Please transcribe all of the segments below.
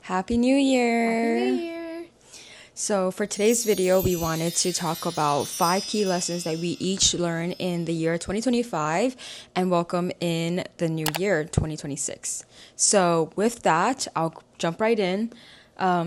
Happy New Year! Happy New Year! So, for today's video, we wanted to talk about 5 key lessons that we each learned in the year 2025 and welcome in the new year 2026. So, with that, I'll jump right in.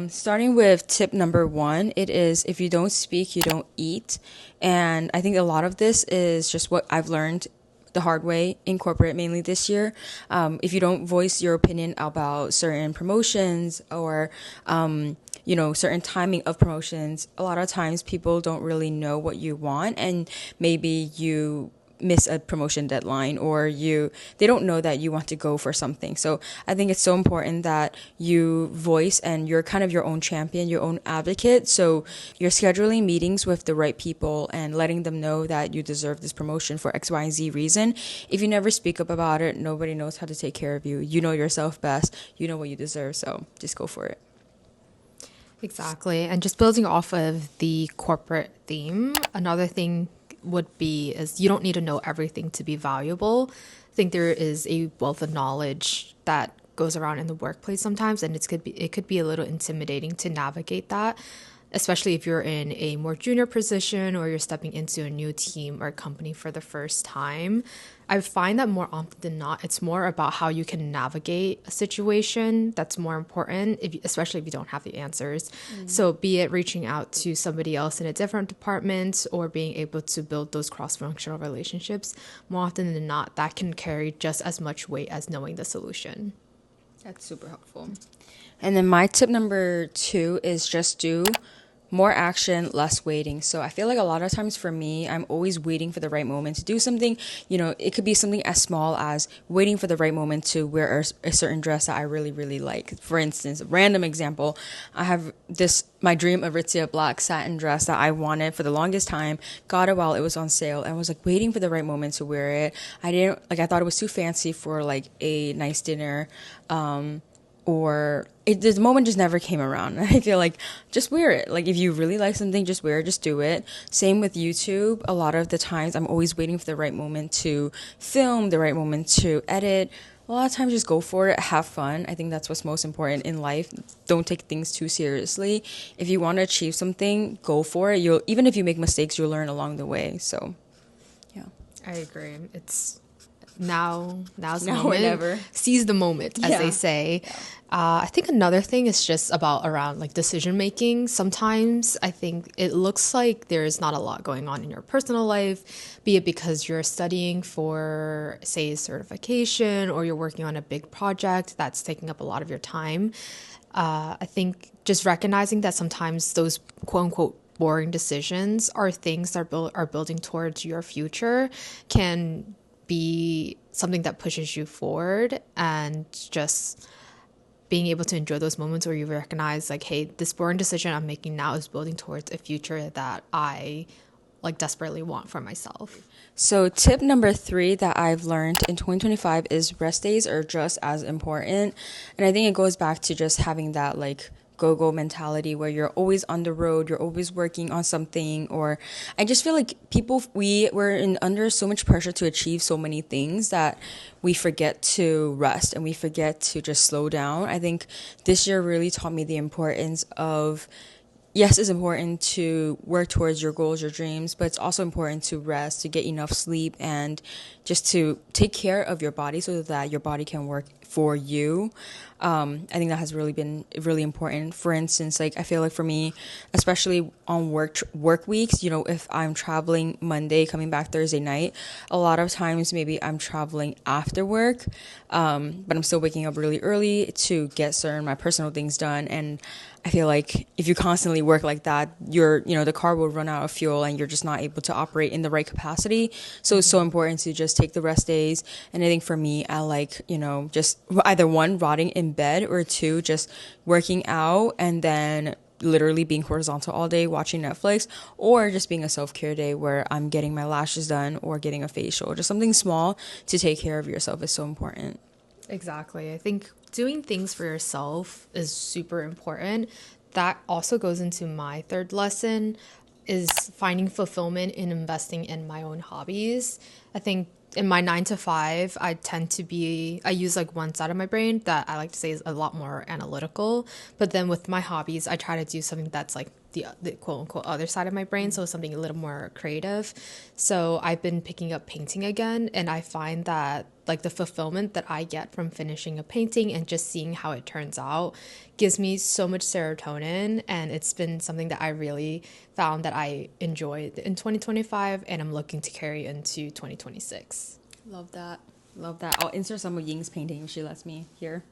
Starting with tip number 1, it is if you don't speak, you don't eat. And I think a lot of this is just what I've learned the hard way in corporate, mainly this year. If you don't voice your opinion about certain promotions or certain timing of promotions, a lot of times people don't really know what you want, and maybe you miss a promotion deadline or they don't know that you want to go for something. So I think it's so important that you voice and you're kind of your own champion, your own advocate. So you're scheduling meetings with the right people and letting them know that you deserve this promotion for X, Y, and Z reason. If you never speak up about it, nobody knows how to take care of you. You know yourself best. You know what you deserve. So just go for it. Exactly. And just building off of the corporate theme, another thing would be is you don't need to know everything to be valuable. I think there is a wealth of knowledge that goes around in the workplace sometimes, and it could be a little intimidating to navigate that, especially if you're in a more junior position or you're stepping into a new team or company for the first time. I find that more often than not, it's more about how you can navigate a situation that's more important, especially if you don't have the answers. So be it reaching out to somebody else in a different department or being able to build those cross-functional relationships, more often than not, that can carry just as much weight as knowing the solution. That's super helpful. And then my tip number 2 is just do more action, less waiting. So I feel like a lot of times for me, I'm always waiting for the right moment to do something. It could be something as small as waiting for the right moment to wear a certain dress that I really, really like. For instance, random example, I have my dream Aritzia black satin dress that I wanted for the longest time, got it while it was on sale, and was like waiting for the right moment to wear it. I thought it was too fancy for like a nice dinner. The moment just never came around. I feel like just wear it. Like if you really like something, just wear it, just do it. Same with YouTube. A lot of the times I'm always waiting for the right moment to film, the right moment to edit. A lot of times just go for it, have fun. I think that's what's most important in life. Don't take things too seriously. If you want to achieve something, go for it. Even if you make mistakes, you'll learn along the way. So, yeah. I agree. It's now's the Now or moment. never. Seize the moment, as they say. Yeah. I think another thing is just around like decision making. Sometimes I think it looks like there's not a lot going on in your personal life, be it because you're studying for, say, a certification or you're working on a big project that's taking up a lot of your time. I think just recognizing that sometimes those quote unquote boring decisions are things that are building towards your future can be something that pushes you forward, and just being able to enjoy those moments where you recognize like, hey, this boring decision I'm making now is building towards a future that I like desperately want for myself. So tip number 3 that I've learned in 2025 is rest days are just as important. And I think it goes back to just having that like go-go mentality where you're always on the road, you're always working on something. Or I just feel like we're under so much pressure to achieve so many things that we forget to rest and we forget to just slow down. I think this year really taught me the importance of, yes, it's important to work towards your goals, your dreams, but it's also important to rest, to get enough sleep, and just to take care of your body so that your body can work for you. I think that has really been really important. For instance, like I feel like for me, especially on work weeks, if I'm traveling Monday, coming back Thursday night, a lot of times maybe I'm traveling after work, but I'm still waking up really early to get certain my personal things done. And I feel like if you constantly work like that, the car will run out of fuel and you're just not able to operate in the right capacity. So it's so important to just take the rest days. And I think for me, I like, just either one, rotting in bed, or two, just working out and then literally being horizontal all day watching Netflix, or just being a self-care day where I'm getting my lashes done or getting a facial. Just something small to take care of yourself is so important. Exactly. I think doing things for yourself is super important. That also goes into my third lesson, is finding fulfillment in investing in my own hobbies. I think in my 9 to 5, I use like one side of my brain that I like to say is a lot more analytical. But then with my hobbies, I try to do something that's like the quote unquote other side of my brain. So something a little more creative. So I've been picking up painting again. And I find that like the fulfillment that I get from finishing a painting and just seeing how it turns out gives me so much serotonin. And it's been something that I really found that I enjoyed in 2025 and I'm looking to carry into 2026. Love that. Love that. I'll insert some of Ying's painting if she lets me here.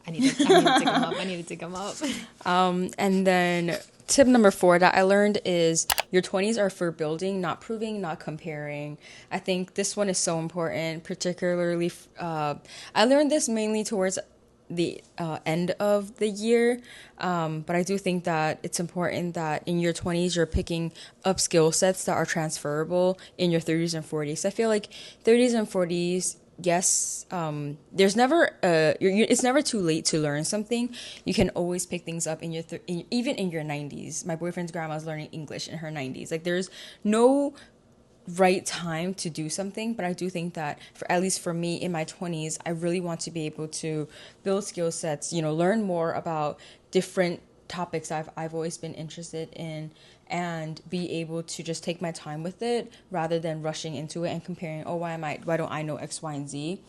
I need to dig them up. I need to dig them up. And then tip number 4 that I learned is your 20s are for building, not proving, not comparing. I think this one is so important, particularly. I learned this mainly towards the end of the year, but I do think that it's important that in your 20s you're picking up skill sets that are transferable in your 30s and 40s. I feel like 30s and 40s, yes, there's never it's never too late to learn something. You can always pick things up in your even in your 90s. My boyfriend's grandma's learning English in her 90s. Like there's no right time to do something, but I do think that for at least for me in my 20s, I really want to be able to build skill sets, learn more about different topics I've always been interested in, and be able to just take my time with it rather than rushing into it and comparing, oh, why don't I know X, Y, and Z?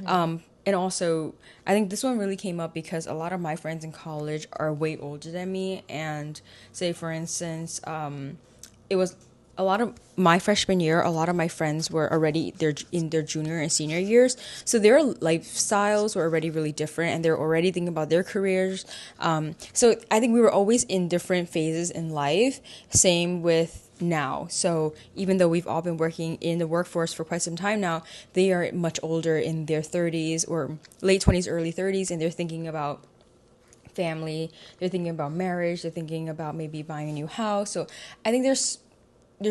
And also, I think this one really came up because a lot of my friends in college are way older than me, and say for instance, it was a lot of my freshman year, a lot of my friends were already in their junior and senior years. So their lifestyles were already really different and they're already thinking about their careers. So I think we were always in different phases in life. Same with now. So even though we've all been working in the workforce for quite some time now, they are much older in their 30s or late 20s, early 30s, and they're thinking about family, they're thinking about marriage, they're thinking about maybe buying a new house. So I think there's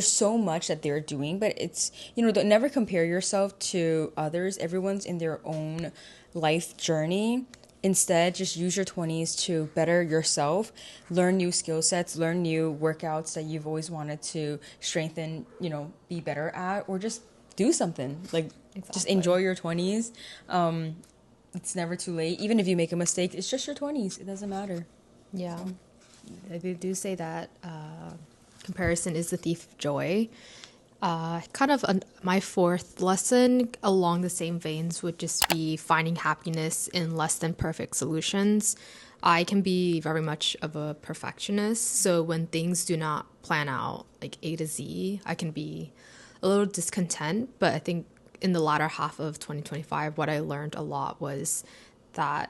so much that they're doing, but it's, don't never compare yourself to others. Everyone's in their own life journey. Instead, just use your 20s to better yourself, learn new skill sets, learn new workouts that you've always wanted to strengthen, be better at, or just do something. Like, Just enjoy your 20s. It's never too late. Even if you make a mistake, it's just your 20s. It doesn't matter. Yeah. They do say that comparison is the thief of joy. My fourth lesson along the same veins would just be finding happiness in less than perfect solutions. I can be very much of a perfectionist, so when things do not plan out like A to Z, I can be a little discontent. But I think in the latter half of 2025, what I learned a lot was that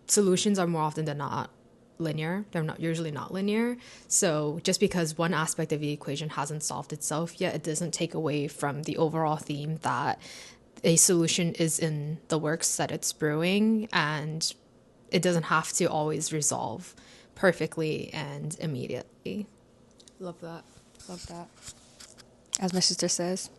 solutions are more often than not linear. They're not usually not linear. So just because one aspect of the equation hasn't solved itself yet, it doesn't take away from the overall theme that a solution is in the works that it's brewing, and it doesn't have to always resolve perfectly and immediately. Love that. Love that. As my sister says.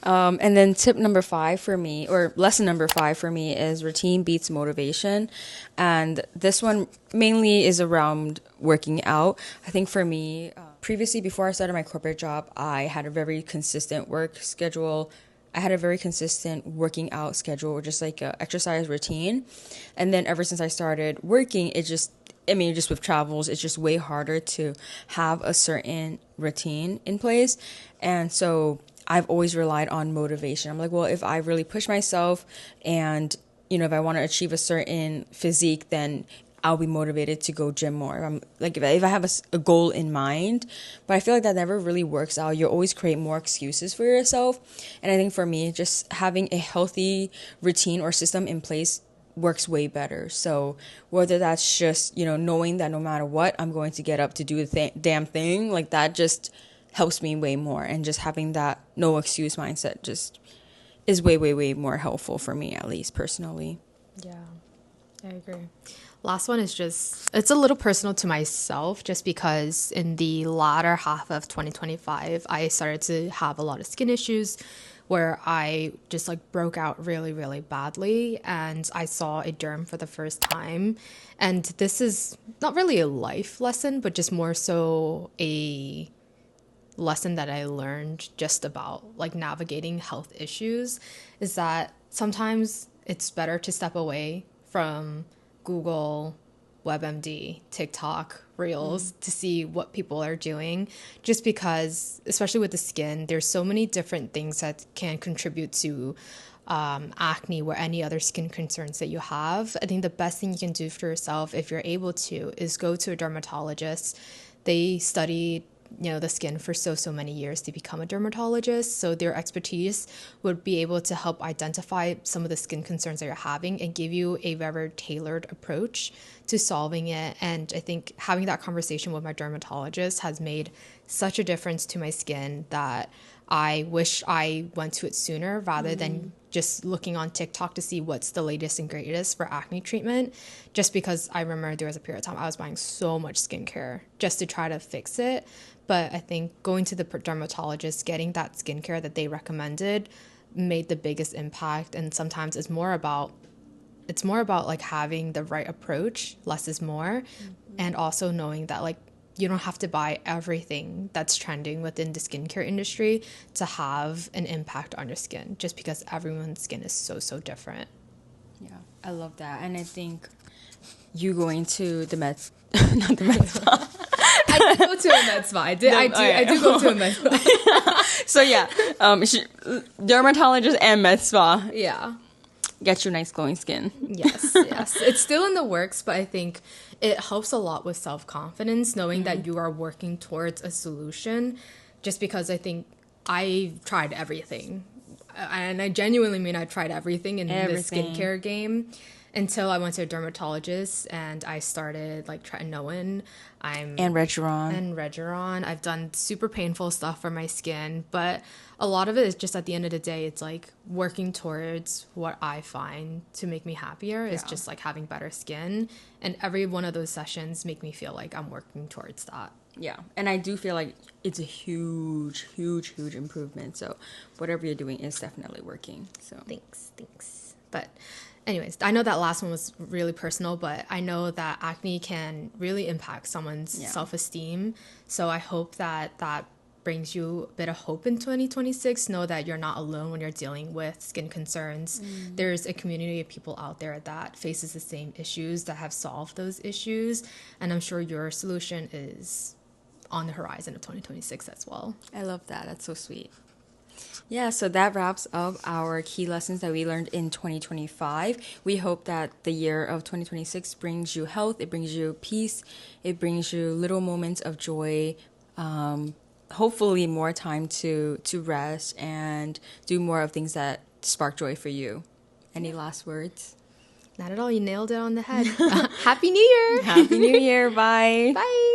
And then tip number 5 for me, or lesson number 5 for me, is routine beats motivation. And this one mainly is around working out. I think for me, previously, before I started my corporate job, I had a very consistent work schedule. I had a very consistent working out schedule, or just like a exercise routine. And then ever since I started working, just with travels, it's just way harder to have a certain routine in place. And so I've always relied on motivation. I'm like, well, if I really push myself and, if I want to achieve a certain physique, then I'll be motivated to go gym more. If I have a goal in mind, but I feel like that never really works out. You always create more excuses for yourself. And I think for me, just having a healthy routine or system in place works way better. So whether that's just, knowing that no matter what, I'm going to get up to do the damn thing, like that just helps me way more. And just having that no excuse mindset just is way, way, way more helpful for me, at least personally. Yeah, I agree. Last one is it's a little personal to myself, just because in the latter half of 2025, I started to have a lot of skin issues where I just broke out really, really badly, and I saw a derm for the first time. And this is not really a life lesson, but just more so a lesson that I learned just about like navigating health issues is that sometimes it's better to step away from Google, WebMD, TikTok, Reels to see what people are doing. Just because, especially with the skin, there's so many different things that can contribute to acne or any other skin concerns that you have. I think the best thing you can do for yourself, if you're able to, is go to a dermatologist. They studied the skin for so many years to become a dermatologist, so their expertise would be able to help identify some of the skin concerns that you're having and give you a very tailored approach to solving it. And I think having that conversation with my dermatologist has made such a difference to my skin that I wish I went to it sooner rather than just looking on TikTok to see what's the latest and greatest for acne treatment. Just because I remember there was a period of time I was buying so much skincare just to try to fix it. But I think going to the dermatologist, getting that skincare that they recommended made the biggest impact. And sometimes it's more about like having the right approach, less is more, and also knowing that like you don't have to buy everything that's trending within the skincare industry to have an impact on your skin, just because everyone's skin is so different. Yeah, I love that. And I think you going to the med, not the med spa. I did go to a med spa. I do go to a med spa. So yeah, dermatologist and med spa. Yeah. Get your nice glowing skin. Yes. It's still in the works, but I think it helps a lot with self-confidence, knowing that you are working towards a solution, just because I think I've tried everything. And I genuinely mean I tried everything in the skincare game until I went to a dermatologist and I started like tretinoin. And Regeron. I've done super painful stuff for my skin, but a lot of it is just at the end of the day, it's like working towards what I find to make me happier is just like having better skin. And every one of those sessions make me feel like I'm working towards that. Yeah, and I do feel like it's a huge improvement. So whatever you're doing is definitely working. So thanks. But anyways, I know that last one was really personal, but I know that acne can really impact someone's self-esteem. So I hope that brings you a bit of hope in 2026. Know that you're not alone when you're dealing with skin concerns. There's a community of people out there that faces the same issues, that have solved those issues. And I'm sure your solution is on the horizon of 2026 as well. I love that. That's so sweet. Yeah, so that wraps up our key lessons that we learned in 2025. We hope that the year of 2026 brings you health, it brings you peace, it brings you little moments of joy, hopefully more time to rest and do more of things that spark joy for you. Any last words? Not at all. You nailed it on the head. Happy New Year. Happy New Year. Bye. Bye.